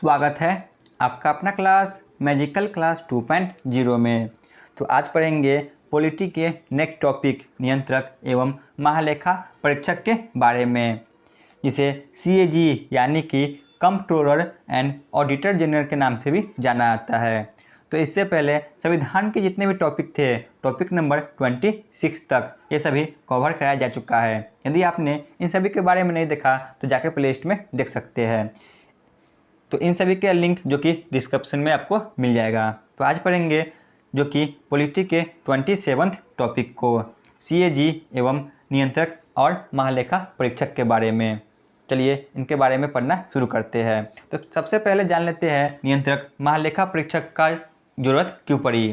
स्वागत है आपका अपना क्लास मैजिकल क्लास 2.0 में। तो आज पढ़ेंगे पॉलिटी के नेक्स्ट टॉपिक नियंत्रक एवं महालेखा परीक्षक के बारे में, जिसे CAG यानी कि कंप्ट्रोलर एंड ऑडिटर जनरल के नाम से भी जाना जाता है। तो इससे पहले संविधान के जितने भी टॉपिक थे, टॉपिक नंबर 26 तक ये सभी कवर कराया जा चुका है। यदि आपने इन सभी के बारे में नहीं देखा तो जाकर प्लेलिस्ट में देख सकते हैं। तो इन सभी के लिंक जो कि डिस्क्रिप्शन में आपको मिल जाएगा। तो आज पढ़ेंगे जो कि पॉलिटी के 27 टॉपिक को, CAG एवं नियंत्रक और महालेखा परीक्षक के बारे में। चलिए इनके बारे में पढ़ना शुरू करते हैं। तो सबसे पहले जान लेते हैं नियंत्रक महालेखा परीक्षक का जरूरत क्यों पड़ी।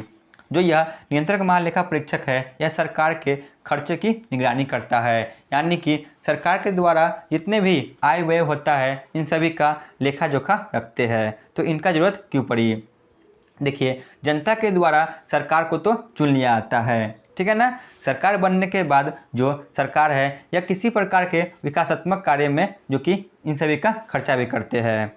जो यह नियंत्रक महालेखा परीक्षक है, यह सरकार के खर्चे की निगरानी करता है, यानी कि सरकार के द्वारा जितने भी आय व्यय होता है इन सभी का लेखा जोखा रखते हैं। तो इनका जरूरत क्यों पड़ी। देखिए, जनता के द्वारा सरकार को तो चुन लिया जाता है, ठीक है ना। सरकार बनने के बाद जो सरकार है या किसी प्रकार के विकासात्मक कार्य में जो कि इन सभी का खर्चा भी करते हैं।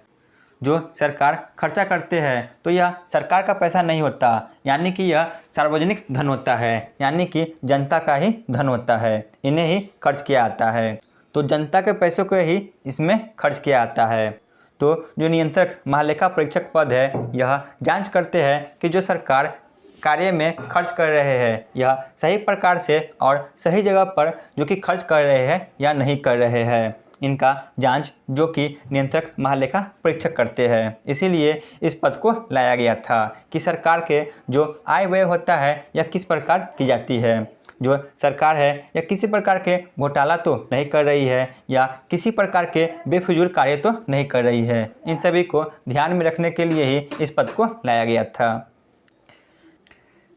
जो सरकार खर्चा करते हैं तो यह सरकार का पैसा नहीं होता, यानी कि यह सार्वजनिक धन होता है, यानी कि जनता का ही धन होता है, इन्हें ही खर्च किया जाता है। तो जनता के पैसों को ही इसमें खर्च किया जाता है। तो जो नियंत्रक महालेखा परीक्षक पद है, यह जांच करते हैं कि जो सरकार कार्य में खर्च कर रहे हैं यह सही प्रकार से और सही जगह पर जो कि खर्च कर रहे हैं या नहीं कर रहे हैं। इनका जांच जो कि नियंत्रक महालेखा परीक्षक करते हैं। इसीलिए इस पद को लाया गया था कि सरकार के जो आय व्यय होता है यह किस प्रकार की जाती है। जो सरकार है या किसी प्रकार के घोटाला तो नहीं कर रही है या किसी प्रकार के बेफिजूल कार्य तो नहीं कर रही है। इन सभी को ध्यान में रखने के लिए ही इस पद को लाया गया था।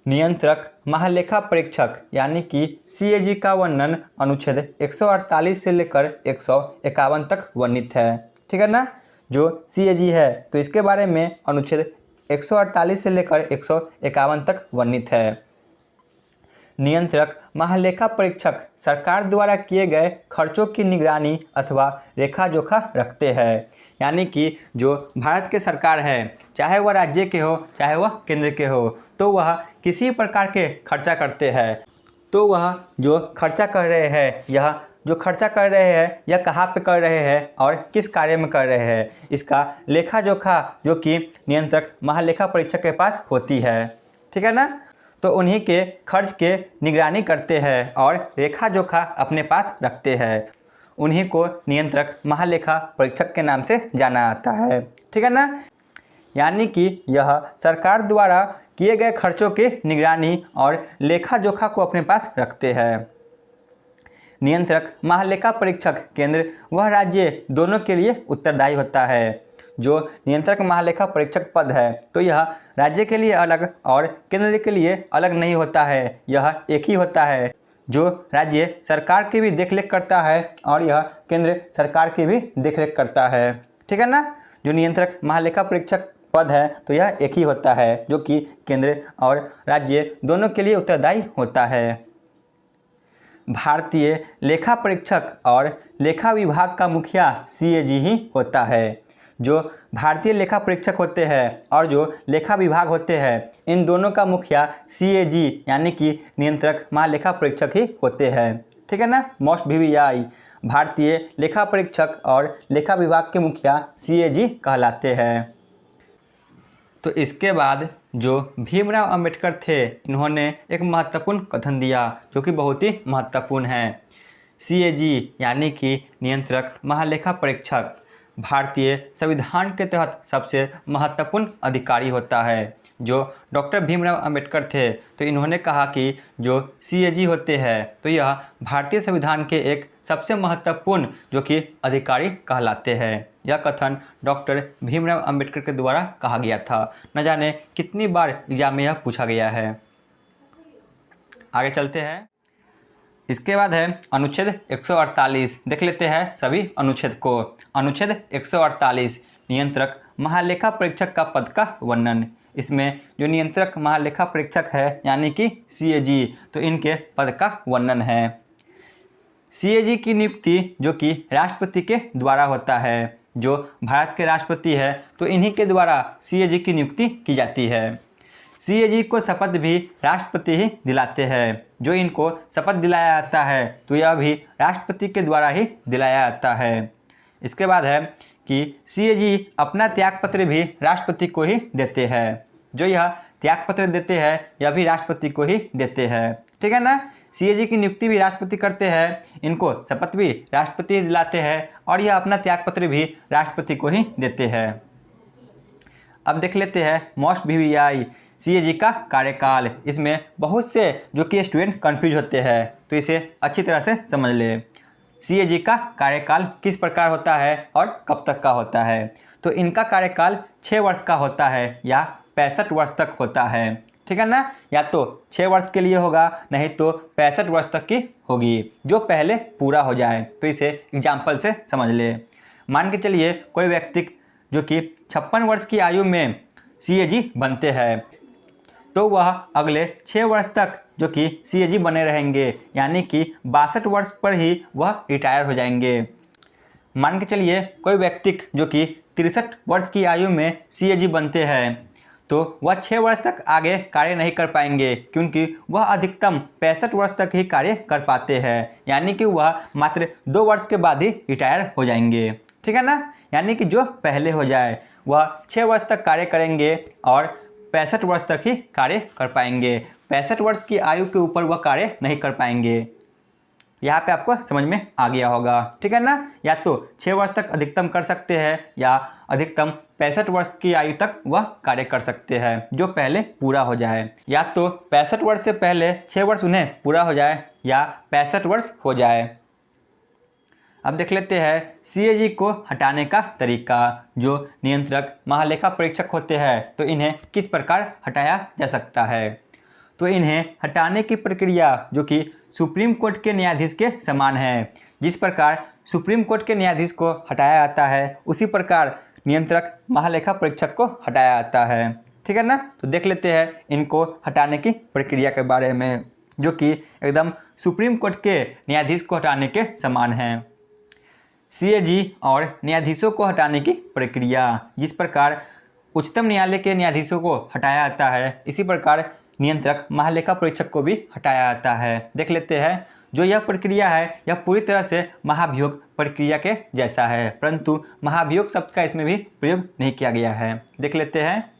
नियंत्रक महालेखा परीक्षक यानी कि CAG का वर्णन अनुच्छेद 148 से लेकर 151 तक वर्णित है, ठीक है ना। जो CAG है तो इसके बारे में अनुच्छेद 148 से लेकर 151 तक वर्णित है। नियंत्रक महालेखा परीक्षक सरकार द्वारा किए गए खर्चों की निगरानी अथवा रेखा जोखा रखते हैं, यानी कि जो भारत के सरकार है, चाहे वह राज्य के हो चाहे वह केंद्र के हो, तो वह किसी प्रकार के खर्चा करते हैं। तो वह जो खर्चा कर रहे हैं यह कहाँ पे कर रहे हैं और किस कार्य में कर रहे हैं, इसका लेखा जोखा जो कि नियंत्रक महालेखा परीक्षक के पास होती है, ठीक है ना। तो उन्हीं के खर्च के निगरानी करते हैं और रेखा जोखा अपने पास रखते हैं। उन्हीं को नियंत्रक महालेखा परीक्षक के नाम से जाना जाता है, ठीक है ना। यानी कि यह सरकार द्वारा किए गए खर्चों की निगरानी और लेखा जोखा को अपने पास रखते हैं। नियंत्रक महालेखा परीक्षक केंद्र व राज्य दोनों के लिए उत्तरदायी होता है। जो नियंत्रक महालेखा परीक्षक पद है तो यह राज्य के लिए अलग और केंद्र के लिए अलग नहीं होता है, यह एक ही होता है। जो राज्य सरकार की भी देखरेख करता है और यह केंद्र सरकार की भी देखरेख करता है, ठीक है ना। जो नियंत्रक महालेखा परीक्षक पद है तो यह एक ही होता है जो कि केंद्र और राज्य दोनों के लिए उत्तरदायी होता है। भारतीय लेखा परीक्षक और लेखा विभाग का मुखिया CAG ही होता है। जो भारतीय लेखा परीक्षक होते हैं और जो लेखा विभाग होते हैं, इन दोनों का मुखिया CAG यानी कि नियंत्रक महालेखा परीक्षक ही होते हैं, ठीक है ना। मोस्ट VVI भारतीय लेखा परीक्षक और लेखा विभाग के मुखिया CAG कहलाते हैं। तो इसके बाद जो भीमराव अंबेडकर थे, इन्होंने एक महत्वपूर्ण कथन दिया जो कि बहुत ही महत्वपूर्ण है। CAG यानी कि नियंत्रक महालेखा परीक्षक भारतीय संविधान के तहत सबसे महत्वपूर्ण अधिकारी होता है। जो डॉक्टर भीमराव अंबेडकर थे तो इन्होंने कहा कि जो CAG होते हैं तो यह भारतीय संविधान के एक सबसे महत्वपूर्ण जो कि अधिकारी कहलाते हैं। यह कथन डॉक्टर भीमराव अंबेडकर के द्वारा कहा गया था। न जाने कितनी बार एग्जाम में यह पूछा गया है। आगे चलते हैं। इसके बाद है अनुच्छेद 148। देख लेते हैं सभी अनुच्छेद को। अनुच्छेद 148 नियंत्रक महालेखा परीक्षक का पद का वर्णन। इसमें जो नियंत्रक महालेखा परीक्षक है यानी कि CAG, तो इनके पद का वर्णन है। CAG की नियुक्ति जो कि राष्ट्रपति के द्वारा होता है। जो भारत के राष्ट्रपति है, तो इन्हीं के द्वारा सीएजी की नियुक्ति की जाती है। सीएजी को शपथ भी राष्ट्रपति ही दिलाते हैं। जो इनको शपथ दिलाया जाता है तो यह भी राष्ट्रपति के द्वारा ही दिलाया जाता है। इसके बाद है कि सीएजी अपना त्यागपत्र भी राष्ट्रपति को ही देते हैं। जो यह त्यागपत्र देते हैं यह भी राष्ट्रपति को ही देते हैं, ठीक है ना। सीएजी की नियुक्ति भी राष्ट्रपति करते हैं, इनको शपथ भी राष्ट्रपति दिलाते हैं और यह अपना त्यागपत्र भी राष्ट्रपति को ही देते हैं। अब देख लेते हैं मोस्ट वीवीआई सीएजी का कार्यकाल। इसमें बहुत से जो कि स्टूडेंट कंफ्यूज होते हैं, तो इसे अच्छी तरह से समझ ले। सीएजी का कार्यकाल किस प्रकार होता है और कब तक का होता है। तो इनका कार्यकाल 6 वर्ष का होता है या 65 वर्ष तक होता है, ठीक है ना। या तो 6 वर्ष के लिए होगा, नहीं तो 65 वर्ष तक की होगी, जो पहले पूरा हो जाए। तो इसे एग्जाम्पल से समझ ले। मान के चलिए कोई व्यक्ति जो कि 56 वर्ष की आयु में सीएजी बनते हैं, तो वह अगले 6 वर्ष तक जो कि सीएजी बने रहेंगे, यानी कि 62 वर्ष पर ही वह रिटायर हो जाएंगे। मान के चलिए कोई व्यक्ति जो कि 63 वर्ष की आयु में सीएजी बनते हैं, तो वह 6 वर्ष तक आगे कार्य नहीं कर पाएंगे, क्योंकि वह अधिकतम 65 वर्ष तक ही कार्य कर पाते हैं, यानी कि वह मात्र 2 वर्ष के बाद ही रिटायर हो जाएंगे, ठीक है ना। यानी कि जो पहले हो जाए वह 6 वर्ष तक कार्य करेंगे और 65 वर्ष तक ही कार्य कर पाएंगे। 65 वर्ष की आयु के ऊपर वह कार्य नहीं कर पाएंगे। यहाँ पे आपको समझ में आ गया होगा, ठीक है ना। या तो 6 वर्ष तक अधिकतम कर सकते हैं या अधिकतम 65 वर्ष की आयु तक वह कार्य कर सकते हैं, जो पहले पूरा हो जाए। या तो 65 वर्ष से पहले 6 वर्ष उन्हें पूरा हो जाए या 65 वर्ष हो जाए। अब देख लेते हैं सीएजी को हटाने का तरीका। जो नियंत्रक महालेखा परीक्षक होते हैं, तो इन्हें किस प्रकार हटाया जा सकता है। तो इन्हें हटाने की प्रक्रिया जो कि सुप्रीम कोर्ट के न्यायाधीश के समान है। जिस प्रकार सुप्रीम कोर्ट के न्यायाधीश को हटाया जाता है, उसी प्रकार नियंत्रक महालेखा परीक्षक को हटाया जाता है, ठीक है ना। तो देख लेते हैं इनको हटाने की प्रक्रिया के बारे में, जो कि एकदम सुप्रीम कोर्ट के न्यायाधीश को हटाने के समान है। सीएजी और न्यायाधीशों को हटाने की प्रक्रिया। जिस प्रकार उच्चतम न्यायालय के न्यायाधीशों को हटाया जाता है, इसी प्रकार नियंत्रक महालेखा परीक्षक को भी हटाया जाता है। देख लेते हैं जो यह प्रक्रिया है यह पूरी तरह से महाभियोग प्रक्रिया के जैसा है, परंतु महाभियोग शब्द का इसमें भी प्रयोग नहीं किया गया है। देख लेते हैं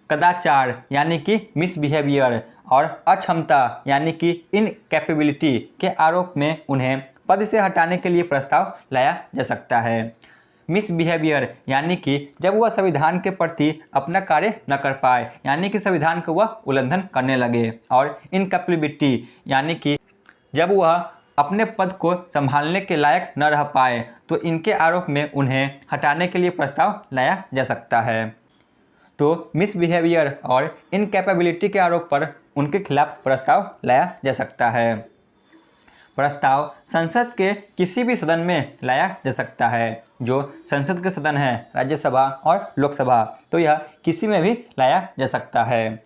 कदाचार यानी कि मिसबिहेवियर और अक्षमता यानी कि इनकैपेबिलिटी के आरोप में उन्हें पद से हटाने के लिए प्रस्ताव लाया जा सकता है। मिसबिहेवियर यानी कि जब वह संविधान के प्रति अपना कार्य न कर पाए, यानी कि संविधान का वह उल्लंघन करने लगे। और इनकैपेबिलिटी यानी कि जब वह अपने पद को संभालने के लायक न रह पाए, तो इनके आरोप में उन्हें हटाने के लिए प्रस्ताव लाया जा सकता है। तो मिसबिहेवियर और इनकैपेबिलिटी के आरोप पर उनके खिलाफ प्रस्ताव लाया जा सकता है। प्रस्ताव संसद के किसी भी सदन में लाया जा सकता है। जो संसद के सदन है राज्यसभा और लोकसभा, तो यह किसी में भी लाया जा सकता है।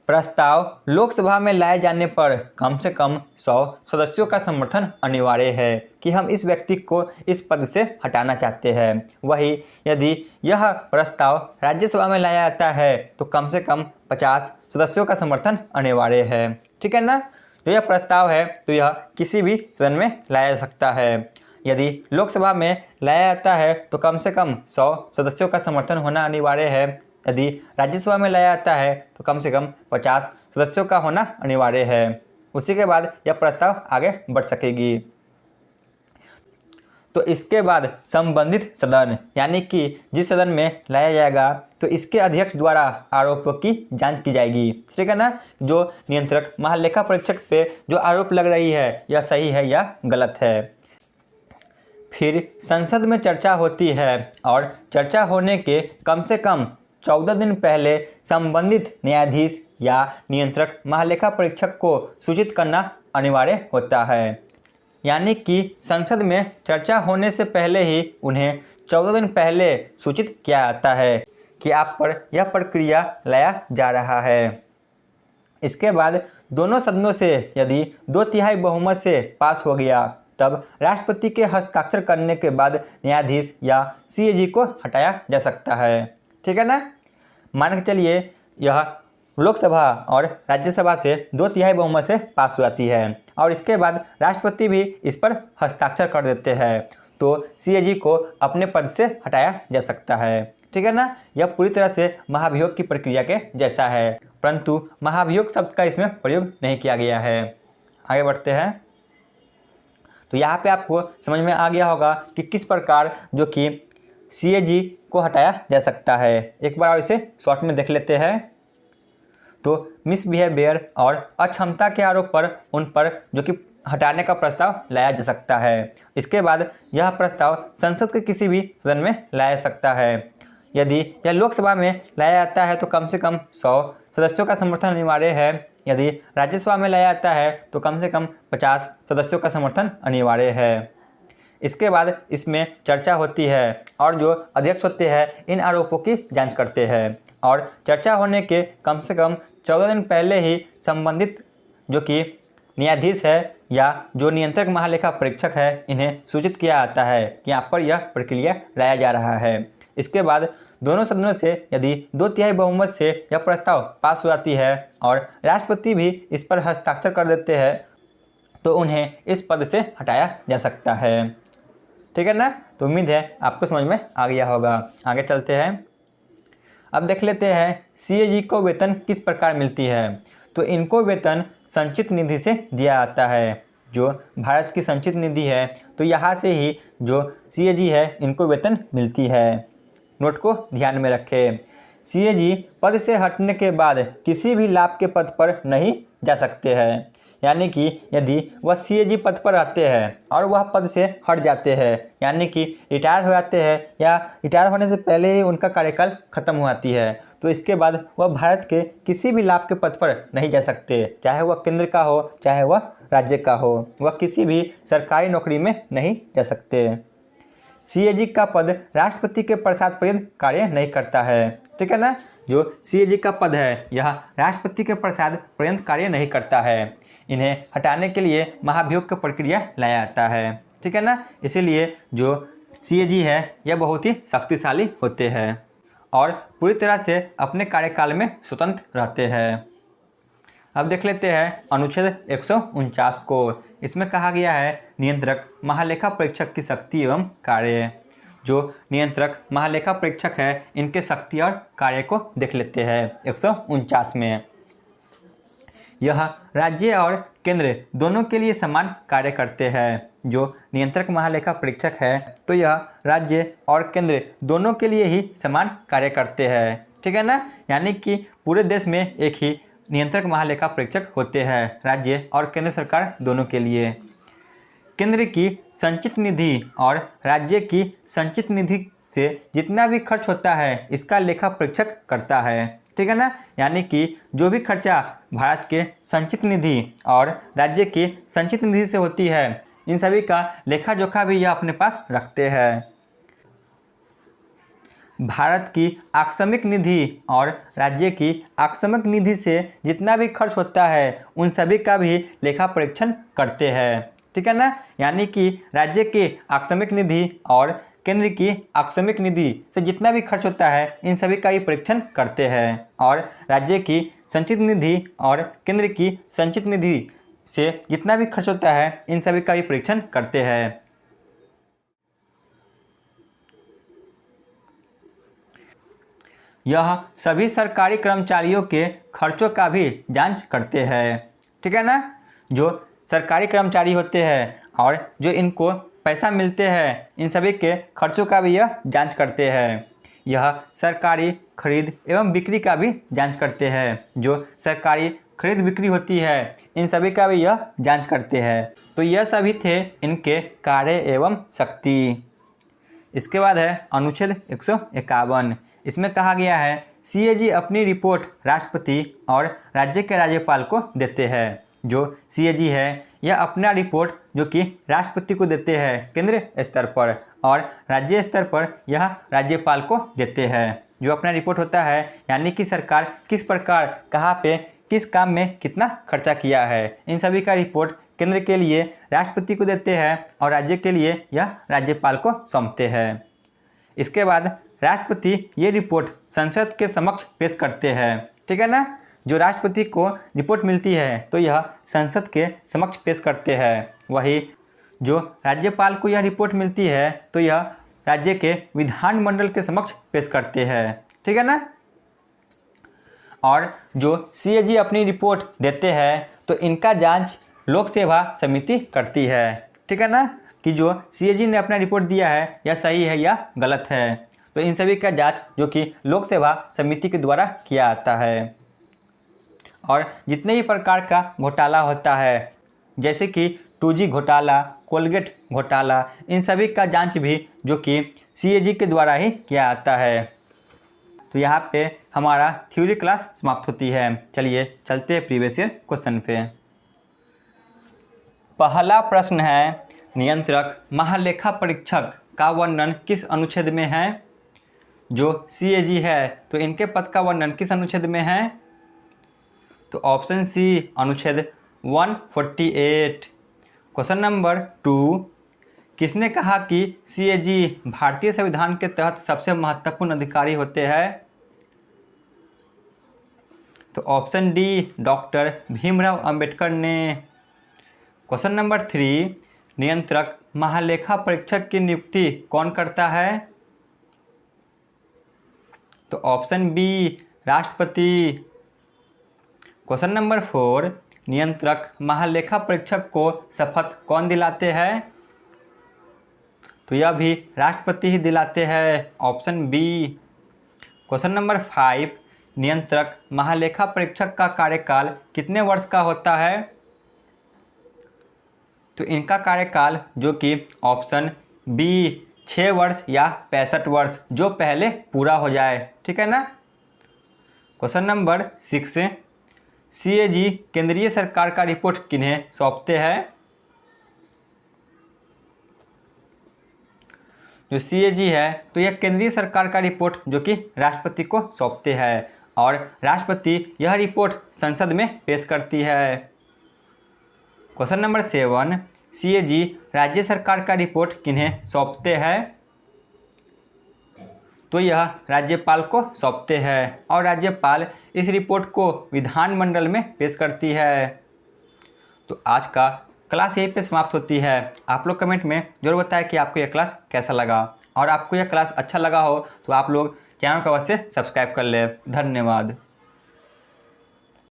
प्रस्ताव लोकसभा में लाए जाने पर कम से कम 100 सदस्यों का समर्थन अनिवार्य है कि हम इस व्यक्ति को इस पद से हटाना चाहते हैं। वही यदि यह प्रस्ताव राज्यसभा में लाया जाता है तो कम से कम 50 सदस्यों का समर्थन अनिवार्य है, ठीक है ना। तो यह प्रस्ताव है तो यह किसी भी सदन में लाया जा सकता है। यदि लोकसभा में लाया जाता है तो कम से कम 100 सदस्यों का समर्थन होना अनिवार्य है। यदि राज्यसभा में लाया जाता है तो कम से कम 50 सदस्यों का होना अनिवार्य है। उसी के बाद यह प्रस्ताव आगे बढ़ सकेगी। तो इसके बाद संबंधित सदन यानी कि जिस सदन में लाया जाएगा, तो इसके अध्यक्ष द्वारा आरोपों की जांच की जाएगी, ठीक है ना। जो नियंत्रक महालेखा परीक्षक पे जो आरोप लग रही है यह सही है या गलत है। फिर संसद में चर्चा होती है और चर्चा होने के कम से कम 14 दिन पहले संबंधित न्यायाधीश या नियंत्रक महालेखा परीक्षक को सूचित करना अनिवार्य होता है। यानी कि संसद में चर्चा होने से पहले ही उन्हें 14 दिन पहले सूचित किया जाता है कि आप पर यह प्रक्रिया लाया जा रहा है। इसके बाद दोनों सदनों से यदि 2/3 बहुमत से पास हो गया तब राष्ट्रपति के हस्ताक्षर करने के बाद न्यायाधीश या सीएजी को हटाया जा सकता है। ठीक है ना। मान के चलिए यह लोकसभा और राज्यसभा से 2/3 बहुमत से पास हो जाती है और इसके बाद राष्ट्रपति भी इस पर हस्ताक्षर कर देते हैं, तो सीएजी को अपने पद से हटाया जा सकता है। ठीक है ना। यह पूरी तरह से महाभियोग की प्रक्रिया के जैसा है, परंतु महाभियोग शब्द का इसमें प्रयोग नहीं किया गया है। आगे बढ़ते हैं। तो यहाँ पे आपको समझ में आ गया होगा कि किस प्रकार जो कि सीएजी को हटाया जा सकता है। एक बार और इसे शॉर्ट में देख लेते हैं। तो मिसबिहेवियर और अक्षमता के आरोप पर उन पर जो कि हटाने का प्रस्ताव लाया जा सकता है। इसके बाद यह प्रस्ताव संसद के किसी भी सदन में लाया जा सकता है। यदि यह लोकसभा में लाया जाता है तो कम से कम 100 सदस्यों का समर्थन अनिवार्य है। यदि राज्यसभा में लाया जाता है तो कम से कम 50 सदस्यों का समर्थन अनिवार्य है। इसके बाद इसमें चर्चा होती है और जो अध्यक्ष होते हैं इन आरोपों की जांच करते हैं और चर्चा होने के कम से कम 14 दिन पहले ही संबंधित जो कि न्यायाधीश है या जो नियंत्रक महालेखा परीक्षक है इन्हें सूचित किया जाता है कि यहाँ पर यह प्रक्रिया लाया जा रहा है। इसके बाद दोनों सदनों से यदि 2/3 बहुमत से यह प्रस्ताव पास हो जाती है और राष्ट्रपति भी इस पर हस्ताक्षर कर देते हैं तो उन्हें इस पद से हटाया जा सकता है। ठीक है ना। तो उम्मीद है आपको समझ में आ गया होगा। आगे चलते हैं। अब देख लेते हैं सीएजी को वेतन किस प्रकार मिलती है। तो इनको वेतन संचित निधि से दिया जाता है, जो भारत की संचित निधि है। तो यहाँ से ही जो सीएजी है इनको वेतन मिलती है। नोट को ध्यान में रखें। सीएजी पद से हटने के बाद किसी भी लाभ के पद पर नहीं जा सकते हैं। यानी कि यदि वह सीएजी पद पर रहते हैं और वह पद से हट जाते हैं, यानी कि रिटायर हो जाते हैं या रिटायर होने से पहले ही उनका कार्यकाल खत्म हो जाती है, तो इसके बाद वह भारत के किसी भी लाभ के पद पर नहीं जा सकते, चाहे वह केंद्र का हो चाहे वह राज्य का हो। वह किसी भी सरकारी नौकरी में नहीं जा सकते। सीएजी का पद राष्ट्रपति के प्रसाद पर्यंत कार्य नहीं करता है। ठीक है ना। जो सीएजी का पद है यह राष्ट्रपति के प्रसाद पर्यंत कार्य नहीं करता है। इन्हें हटाने के लिए महाभियोग की प्रक्रिया लाया जाता है। ठीक है ना। इसीलिए जो सीएजी है यह बहुत ही शक्तिशाली होते हैं और पूरी तरह से अपने कार्यकाल में स्वतंत्र रहते हैं। अब देख लेते हैं अनुच्छेद 149 को। इसमें कहा गया है नियंत्रक महालेखा परीक्षक की शक्ति एवं कार्य। जो नियंत्रक महालेखा परीक्षक है इनके शक्ति और कार्य को देख लेते हैं 149 में। यह राज्य और केंद्र दोनों के लिए समान कार्य करते हैं। जो नियंत्रक महालेखा परीक्षक है तो यह राज्य और केंद्र दोनों के लिए ही समान कार्य करते हैं। ठीक है ना। यानी कि पूरे देश में एक ही नियंत्रक महालेखा परीक्षक होते हैं, राज्य और केंद्र सरकार दोनों के लिए। केंद्र की संचित निधि और राज्य की संचित निधि से जितना भी खर्च होता है इसका लेखा परीक्षक करता है। ठीक है ना। यानी कि जो भी खर्चा भारत के संचित निधि और राज्य की संचित निधि से होती है इन सभी का लेखा जोखा भी यह अपने पास रखते हैं। भारत की आकस्मिक निधि और राज्य की आकस्मिक निधि से जितना भी खर्च होता है उन सभी का भी लेखा परीक्षण करते हैं। ठीक है ना। यानी कि राज्य की आकस्मिक निधि और केंद्र की आकस्मिक निधि से जितना भी खर्च होता है इन सभी का भी परीक्षण करते हैं और राज्य की संचित निधि और केंद्र की संचित निधि से जितना भी खर्च होता है इन सभी का भी परीक्षण करते हैं। यह सभी सरकारी कर्मचारियों के खर्चों का भी जांच करते हैं। ठीक है ना। जो सरकारी कर्मचारी होते हैं और जो इनको पैसा मिलते हैं इन सभी के खर्चों का भी यह जांच करते हैं। यह सरकारी खरीद एवं बिक्री का भी जांच करते हैं। जो सरकारी खरीद बिक्री होती है इन सभी का भी यह जांच करते हैं। तो यह सभी थे इनके कार्य एवं शक्ति। इसके बाद है अनुच्छेद 151। इसमें कहा गया है सीएजी अपनी रिपोर्ट राष्ट्रपति और राज्य के राज्यपाल को देते हैं। जो सीएजी है यह अपना रिपोर्ट जो कि राष्ट्रपति को देते हैं केंद्र स्तर पर और राज्य स्तर पर यह राज्यपाल को देते हैं। जो अपना रिपोर्ट होता है यानी कि सरकार किस प्रकार कहाँ पे किस काम में कितना खर्चा किया है इन सभी का रिपोर्ट केंद्र के लिए राष्ट्रपति को देते हैं और राज्य के लिए यह राज्यपाल को सौंपते हैं। इसके बाद राष्ट्रपति ये रिपोर्ट संसद के समक्ष पेश करते हैं, ठीक है ना। जो राष्ट्रपति को रिपोर्ट मिलती है तो यह संसद के समक्ष पेश करते हैं। वही जो राज्यपाल को यह रिपोर्ट मिलती है तो यह राज्य के विधानमंडल के समक्ष पेश करते हैं, ठीक है ना। और जो CAG अपनी रिपोर्ट देते हैं तो इनका जांच लोक सेवा समिति करती है, ठीक है ना, कि जो CAG ने अपना रिपोर्ट दिया है यह सही है या गलत है। तो इन सभी का जांच जो कि लोक सेवा समिति के द्वारा किया जाता है। और जितने भी प्रकार का घोटाला होता है जैसे कि 2G घोटाला, कोलगेट घोटाला, इन सभी का जांच भी जो कि CAG के द्वारा ही किया जाता है। तो यहाँ पे हमारा थ्योरी क्लास समाप्त होती है। चलिए चलते हैं प्रीवियस ईयर क्वेश्चन पे। पहला प्रश्न है, नियंत्रक महालेखा परीक्षक का वर्णन किस अनुच्छेद में है। जो CAG है तो इनके पद का वर्णन किस अनुच्छेद में है। तो ऑप्शन सी अनुच्छेद 148। क्वेश्चन नंबर 2, किसने कहा कि CAG भारतीय संविधान के तहत सबसे महत्वपूर्ण अधिकारी होते हैं। तो option D doctor Bhimrao Ambedkar ने। क्वेश्चन नंबर 3, नियंत्रक महालेखा परीक्षक की नियुक्ति कौन करता है। तो ऑप्शन बी राष्ट्रपति। क्वेश्चन नंबर 4, नियंत्रक महालेखा परीक्षक को शपथ कौन दिलाते हैं। तो यह भी राष्ट्रपति ही दिलाते हैं, ऑप्शन बी। क्वेश्चन नंबर 5, नियंत्रक महालेखा परीक्षक का कार्यकाल कितने वर्ष का होता है। तो इनका कार्यकाल जो कि ऑप्शन बी 6 वर्ष या 65 वर्ष, जो पहले पूरा हो जाए, ठीक है ना। क्वेश्चन नंबर 6, CAG केंद्रीय सरकार का रिपोर्ट किन्हें सौंपते हैं। जो CAG है तो यह केंद्रीय सरकार का रिपोर्ट जो कि राष्ट्रपति को सौंपते हैं और राष्ट्रपति यह रिपोर्ट संसद में पेश करती है। क्वेश्चन नंबर 7, CAG राज्य सरकार का रिपोर्ट किन्हें सौंपते हैं। तो यह राज्यपाल को सौंपते हैं और राज्यपाल इस रिपोर्ट को विधानमंडल में पेश करती है। तो आज का क्लास यहीं पे समाप्त होती है। आप लोग कमेंट में जरूर बताएं कि आपको यह क्लास कैसा लगा, और आपको यह क्लास अच्छा लगा हो तो आप लोग चैनल को अवश्य सब्सक्राइब कर लें। धन्यवाद।